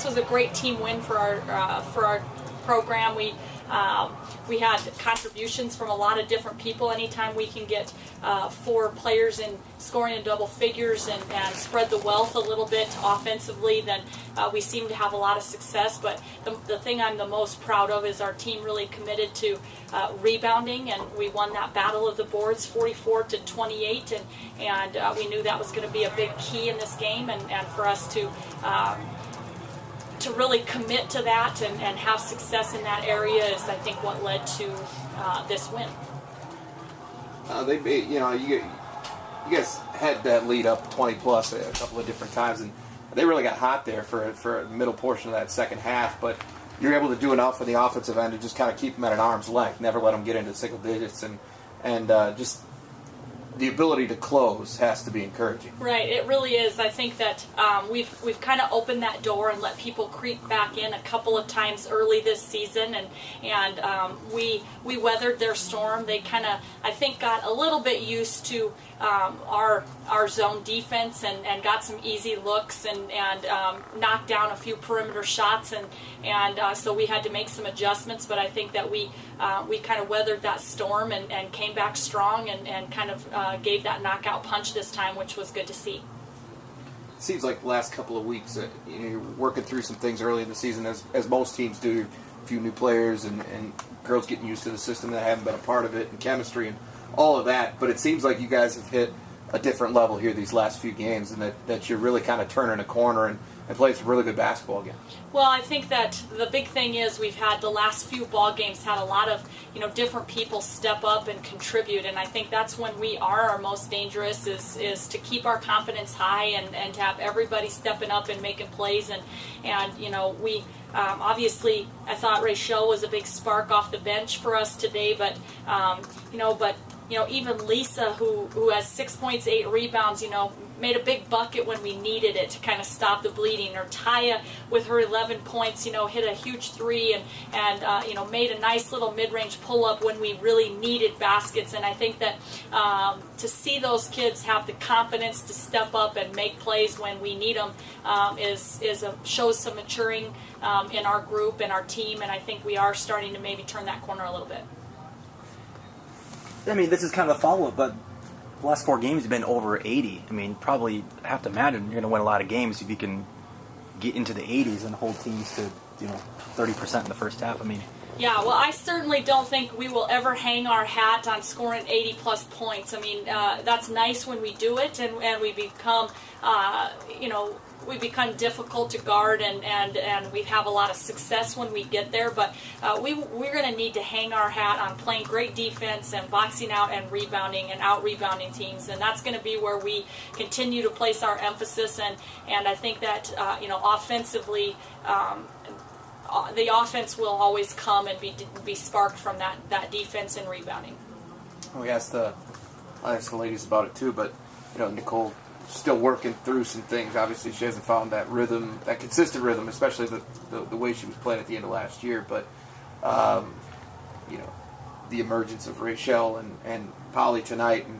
This was a great team win for our program. We had contributions from a lot of different people. Anytime we can get 4 players in scoring in double figures and spread the wealth a little bit offensively, then we seem to have a lot of success. But the thing I'm the most proud of is our team really committed to rebounding, and we won that battle of the boards 44-28, and we knew that was going to be a big key in this game, and for us to really commit to that and have success in that area is, I think, what led to this win. You guys had that lead up 20 plus a couple of different times, and they really got hot there for a middle portion of that second half. But you're able to do enough on the offensive end to just kind of keep them at an arm's length, never let them get into single digits, and just the ability to close has to be encouraging. Right, it really is. I think that we've kind of opened that door and let people creep back in a couple of times early this season, and we weathered their storm. They kind of, I think, got a little bit used to our zone defense and got some easy looks and knocked down a few perimeter shots, and so we had to make some adjustments. But I think that we kind of weathered that storm and came back strong and kind of gave that knockout punch this time, which was good to see. It seems like the last couple of weeks you're working through some things early in the season, as most teams do. A few new players and girls getting used to the system that haven't been a part of it, and chemistry and all of that. But it seems like you guys have hit a different level here these last few games, and that you're really kind of turning a corner and playing some really good basketball again. Well, I think that the big thing is we've had the last few ball games had a lot of different people step up and contribute, and I think that's when we are our most dangerous is to keep our confidence high and to have everybody stepping up and making plays, and we obviously I thought Rachel was a big spark off the bench for us today, but even Lisa, who has 6 points, 8 rebounds, made a big bucket when we needed it to kind of stop the bleeding. Or Taya with her 11 points, hit a huge three and made a nice little mid-range pull-up when we really needed baskets. And I think that to see those kids have the confidence to step up and make plays when we need them shows some maturing in our group and our team. And I think we are starting to maybe turn that corner a little bit. I mean, this is kind of a follow-up, but the last 4 games have been over 80. I mean, probably have to imagine you're going to win a lot of games if you can get into the 80s and hold teams to 30% in the first half. I mean, yeah, well, I certainly don't think we will ever hang our hat on scoring 80-plus points. I mean, that's nice when we do it, and we become, we become difficult to guard, and we have a lot of success when we get there. But we're going to need to hang our hat on playing great defense and boxing out and rebounding and out-rebounding teams, and that's going to be where we continue to place our emphasis. And I think that offensively. The offense will always come and be sparked from that defense and rebounding. I asked the ladies about it too, but Nicole still working through some things. Obviously, she hasn't found that rhythm, that consistent rhythm, especially the way she was playing at the end of last year. But the emergence of Rachel and Polly tonight, and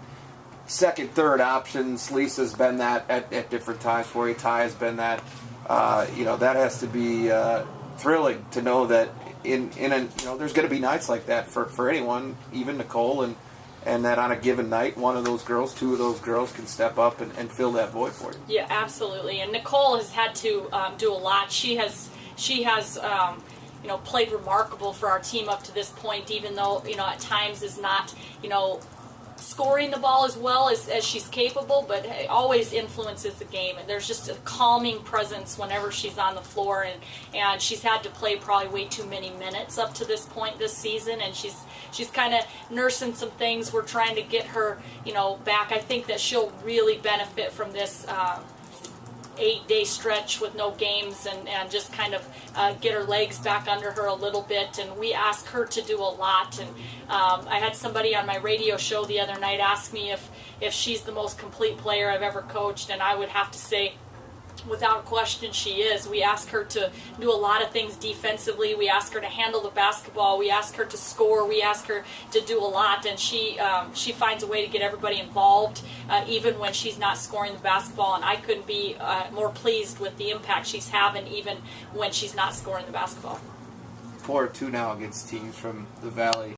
second, third options. Lisa's been that at different times for you. Ty has been that. That has to be thrilling to know that there's going to be nights like that for anyone, even Nicole, and that on a given night, one of those girls, 2 of those girls can step up and fill that void for you. Yeah, absolutely. And Nicole has had to do a lot. She has played remarkable for our team up to this point, even though at times is not scoring the ball as well as she's capable, but it always influences the game, and there's just a calming presence whenever she's on the floor, and she's had to play probably way too many minutes up to this point this season, and she's kind of nursing some things. We're trying to get her back. I think that she'll really benefit from this 8-day stretch with no games and just kind of get her legs back under her a little bit, and we ask her to do a lot. And I had somebody on my radio show the other night ask me if she's the most complete player I've ever coached, and I would have to say Without question, she is. We ask her to do a lot of things defensively. We ask her to handle the basketball. We ask her to score. We ask her to do a lot, and she finds a way to get everybody involved, even when she's not scoring the basketball. And I couldn't be more pleased with the impact she's having, even when she's not scoring the basketball. 4-2 now against teams from the Valley.